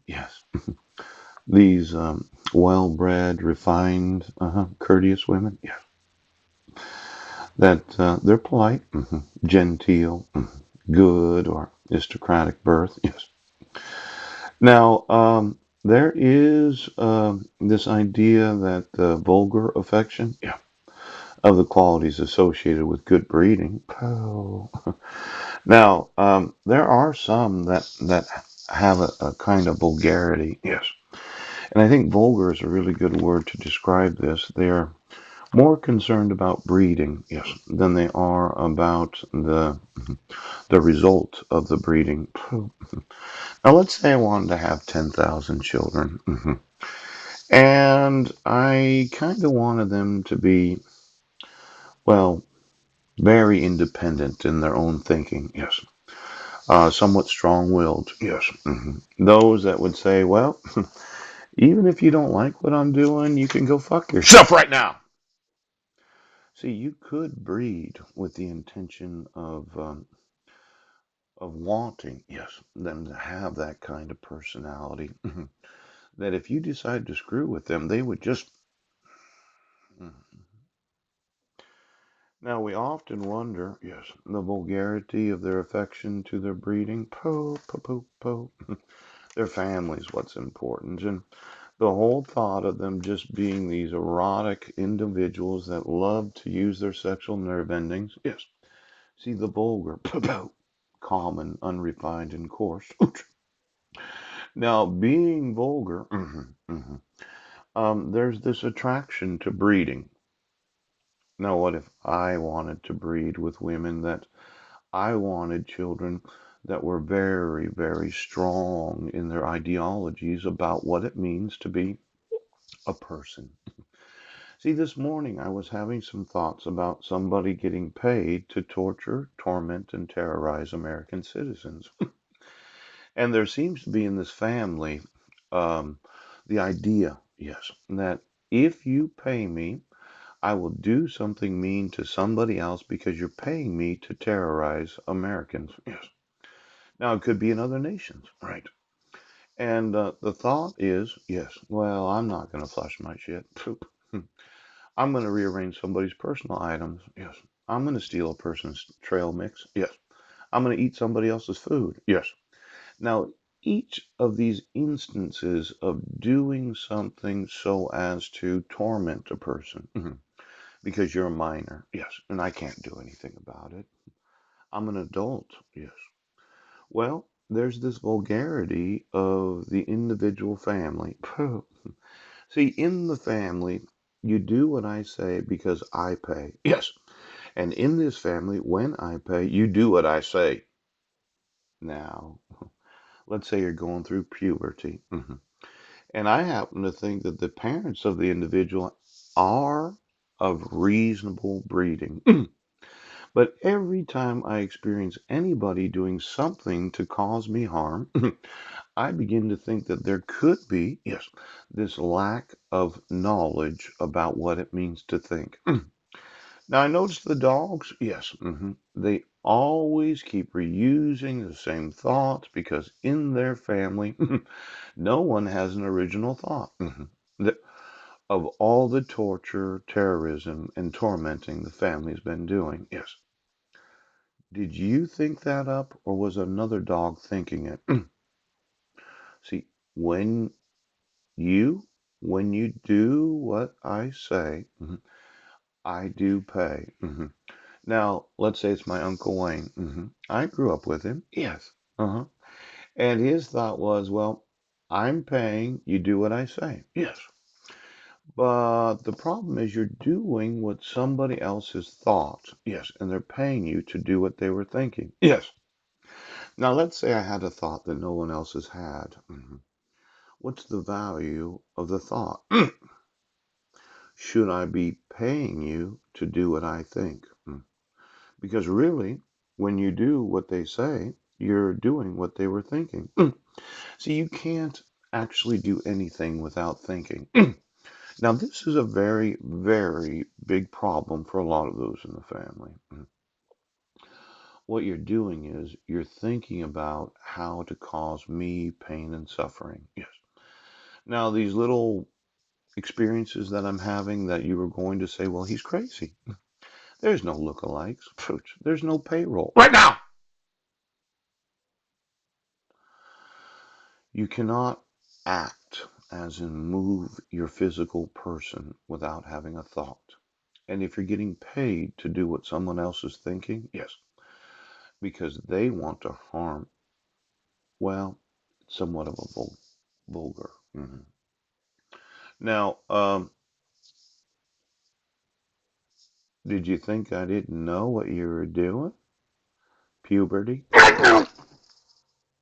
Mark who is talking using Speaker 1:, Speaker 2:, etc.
Speaker 1: Yes. These well-bred, refined, courteous women. Yeah. That they're polite, genteel, good or aristocratic birth. Yes. Now, there is this idea that vulgar affection, yeah, of the qualities associated with good breeding. Oh. Now, there are some that have a kind of vulgarity. Yes. And I think vulgar is a really good word to describe this. They're more concerned about breeding, yes, than they are about the result of the breeding. Now, let's say I wanted to have 10,000 children, and I kind of wanted them to be, well, very independent in their own thinking, yes. Somewhat strong-willed, yes. Those that would say, well, even if you don't like what I'm doing, you can go fuck yourself right now. See, you could breed with the intention of wanting, yes, them to have that kind of personality. That if you decide to screw with them, they would just. Mhm. Now, we often wonder, yes, the vulgarity of their affection to their breeding. Po, po, po, po. Their family's what's important. And the whole thought of them just being these erotic individuals that love to use their sexual nerve endings. Yes. See, the vulgar, common, unrefined, and coarse. Now, being vulgar, there's this attraction to breeding. Now, what if I wanted to breed with women that I wanted children that were very, very strong in their ideologies about what it means to be a person? See, this morning I was having some thoughts about somebody getting paid to torture, torment, and terrorize American citizens. And there seems to be in this family um, the idea, yes, that if you pay me, I will do something mean to somebody else because you're paying me to terrorize Americans. Yes. Now, it could be in other nations, right? And the thought is, yes, well, I'm not going to flush my shit. Poop. I'm going to rearrange somebody's personal items. Yes. I'm going to steal a person's trail mix. Yes. I'm going to eat somebody else's food. Yes. Now, each of these instances of doing something so as to torment a person, because you're a minor, yes, and I can't do anything about it. I'm an adult, yes. Well, there's this vulgarity of the individual family. See, in the family, you do what I say because I pay. Yes. And in this family, when I pay, you do what I say. Now, let's say you're going through puberty. And I happen to think that the parents of the individual are of reasonable breeding. But every time I experience anybody doing something to cause me harm, I begin to think that there could be, yes, this lack of knowledge about what it means to think. Now, I notice the dogs, yes, they always keep reusing the same thoughts because in their family, no one has an original thought. That of all the torture, terrorism, and tormenting the family's been doing, yes. Did you think that up, or was another dog thinking it? See, when you when you do what I say, I do pay. Now, let's say it's my Uncle Wayne. I grew up with him. Yes. Uh-huh. And his thought was, well, I'm paying, you do what I say. Yes. But the problem is you're doing what somebody else has thought. Yes. And they're paying you to do what they were thinking. Yes. Now, let's say I had a thought that no one else has had. What's the value of the thought? Should I be paying you to do what I think? Because really, when you do what they say, you're doing what they were thinking. So you can't actually do anything without thinking. Now, this is a very, very big problem for a lot of those in the family. what you're doing is you're thinking about how to cause me pain and suffering. Yes. Now, these little experiences that I'm having that you were going to say, well, he's crazy. There's no lookalikes. There's no payroll. Right now! You cannot act, as in move your physical person without having a thought. And if you're getting paid to do what someone else is thinking, yes, because they want to harm, well, it's somewhat of a vulgar. Now, did you think I didn't know what you were doing? Puberty?